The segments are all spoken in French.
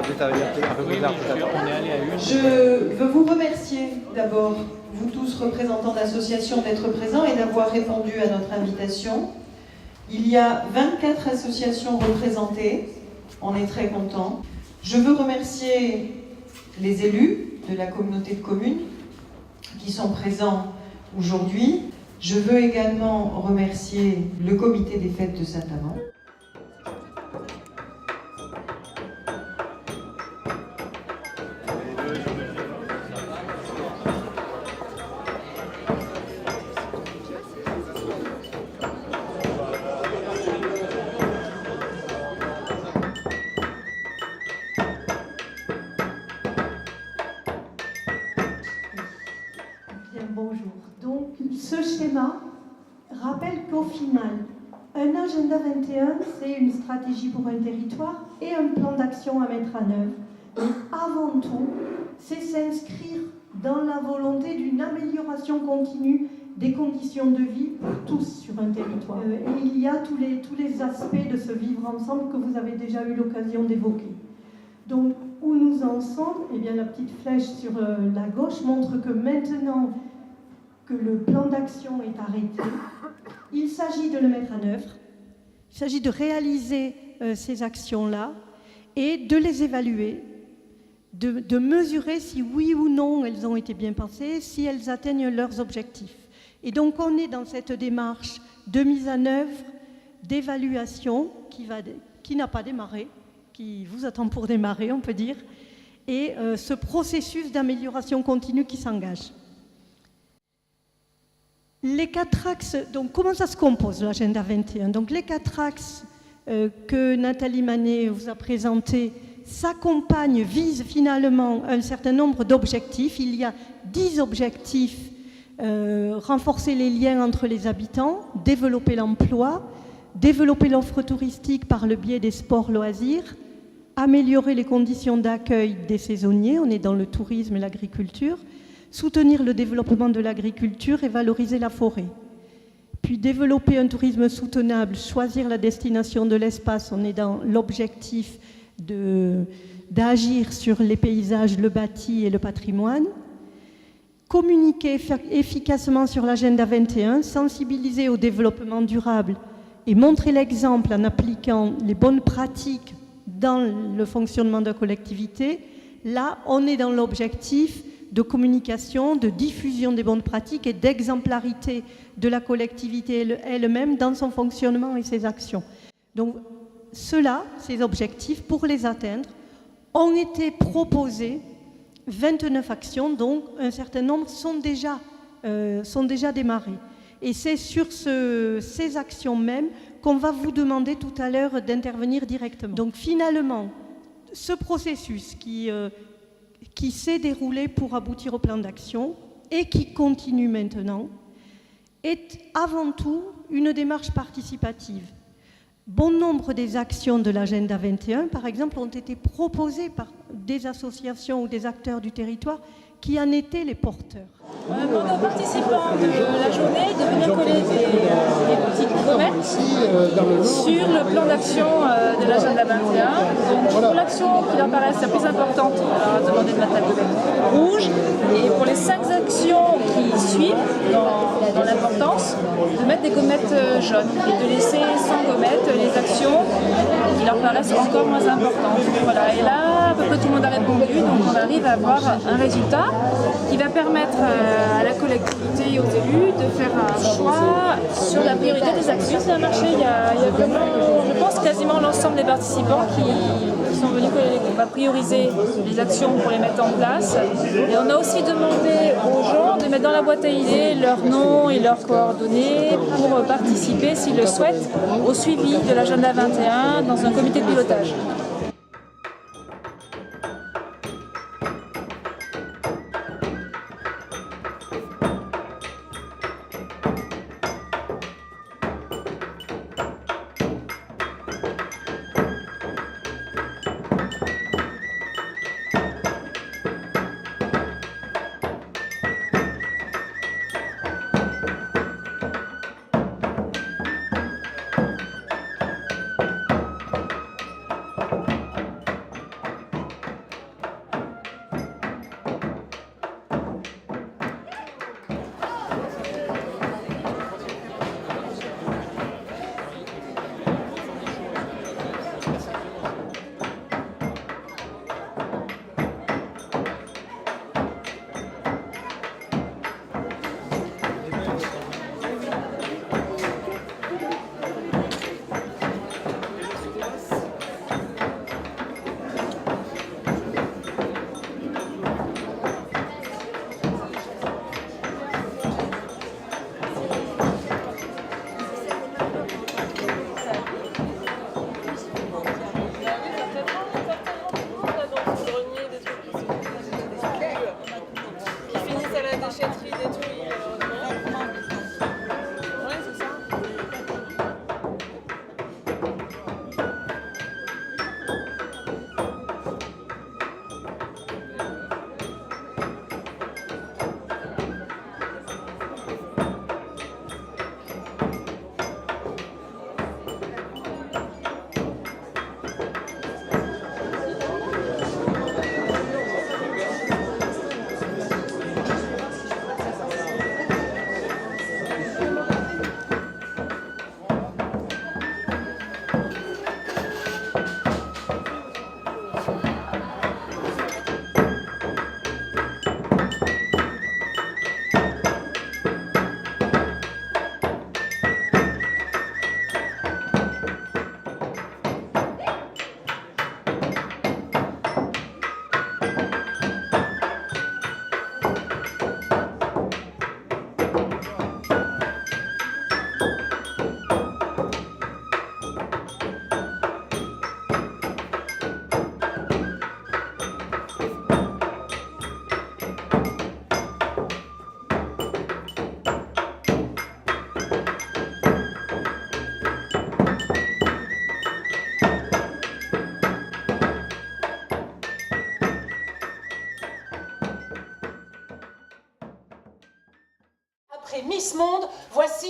d'intervenir un peu plus tard. Je veux vous remercier d'abord, vous tous représentants d'associations, d'être présents et d'avoir répondu à notre invitation. Il y a 24 associations représentées, on est très contents. Je veux remercier les élus de la communauté de communes qui sont présents aujourd'hui. Je veux également remercier le comité des fêtes de Saint-Amand. Bonjour. Donc, ce schéma rappelle qu'au final, un agenda 21, c'est une stratégie pour un territoire et un plan d'action à mettre en œuvre. Mais avant tout, c'est s'inscrire dans la volonté d'une amélioration continue des conditions de vie pour tous sur un territoire. Et il y a tous les aspects de ce vivre ensemble que vous avez déjà eu l'occasion d'évoquer. Donc, où nous en sommes? Eh bien, la petite flèche sur la gauche montre que maintenant que le plan d'action est arrêté, il s'agit de le mettre en œuvre, il s'agit de réaliser ces actions-là et de les évaluer, de mesurer si oui ou non elles ont été bien pensées, si elles atteignent leurs objectifs. Et donc on est dans cette démarche de mise en œuvre, d'évaluation qui n'a pas démarré, qui vous attend pour démarrer, on peut dire, et ce processus d'amélioration continue qui s'engage. Les 4 axes, donc comment ça se compose l'agenda 21? Donc les 4 axes que Nathalie Manet vous a présentés s'accompagnent, visent finalement un certain nombre d'objectifs. Il y a 10 objectifs: renforcer les liens entre les habitants, développer l'emploi, développer l'offre touristique par le biais des sports loisirs, améliorer les conditions d'accueil des saisonniers, on est dans le tourisme et l'agriculture, soutenir le développement de l'agriculture et valoriser la forêt. Puis développer un tourisme soutenable, choisir la destination de l'espace, on est dans l'objectif d'agir sur les paysages, le bâti et le patrimoine. Communiquer efficacement sur l'agenda 21, sensibiliser au développement durable et montrer l'exemple en appliquant les bonnes pratiques dans le fonctionnement de la collectivité. Là, on est dans l'objectif de communication, de diffusion des bonnes pratiques et d'exemplarité de la collectivité elle-même dans son fonctionnement et ses actions. Donc, ces objectifs, pour les atteindre, ont été proposés 29 actions, donc un certain nombre sont déjà démarrées. Et c'est sur ces actions même qu'on va vous demander tout à l'heure d'intervenir directement. Donc finalement, ce processus qui s'est déroulé pour aboutir au plan d'action et qui continue maintenant est avant tout une démarche participative. Bon nombre des actions de l'agenda 21, par exemple, ont été proposées par des associations ou des acteurs du territoire qui en étaient les porteurs. On a demandé aux participants de la journée de venir coller des petites gommettes sur le plan d'action de l'agenda 21. Donc pour l'action qui leur paraisse la plus importante, on leur a demandé de mettre la gommette rouge. Et pour les 5 actions qui suivent dans l'importance, de mettre des gommettes jaunes et de laisser sans gommette les actions qui leur paraissent encore moins importantes. Voilà. Et là, à peu près tout le monde a répondu, donc on arrive à avoir un résultat qui va permettre à la collectivité et aux élus de faire un choix sur la priorité des actions. C'est un marché, il y a vraiment, je pense, quasiment l'ensemble des participants qui sont venus coller les groupes. On va prioriser les actions pour les mettre en place. Et on a aussi demandé aux gens de mettre dans la boîte à idées leur nom et leurs coordonnées pour participer, s'ils le souhaitent, au suivi de l'agenda 21 dans un comité de pilotage.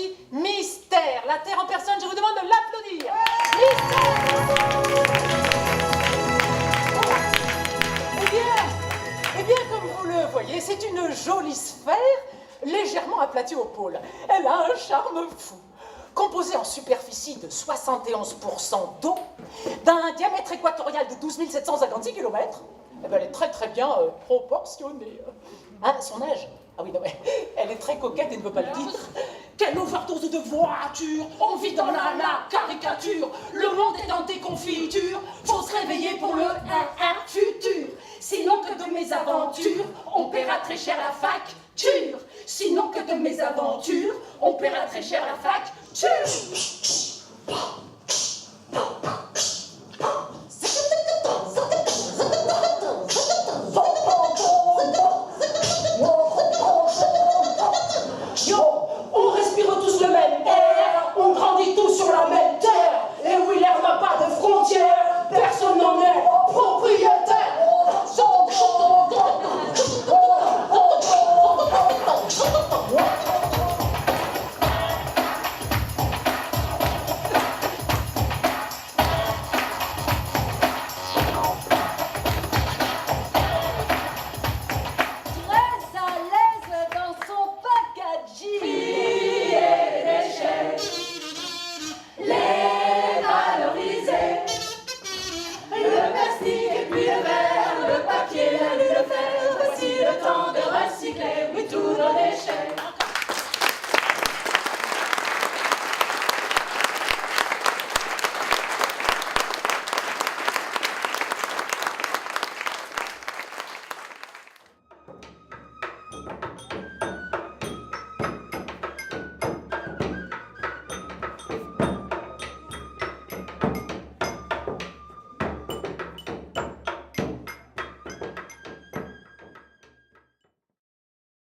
voici Mystère, la Terre en personne. Je vous demande de l'applaudir. Mystère. Eh bien, comme vous le voyez, c'est une jolie sphère légèrement aplatie au pôle. Elle a un charme fou. Composée en superficie de 71% d'eau, d'un diamètre équatorial de 12 756 km, eh ben, elle est très très bien proportionnée. Hein, son âge? Ah oui, non, mais elle est très coquette et ne veut pas le dire. Quelle overdose de voiture! On vit dans la caricature. Le monde est en déconfiture. Faut se réveiller pour le futur. Sinon que de mes aventures, on paiera très cher la facture. Sinon que de mes aventures, on paiera très cher la facture.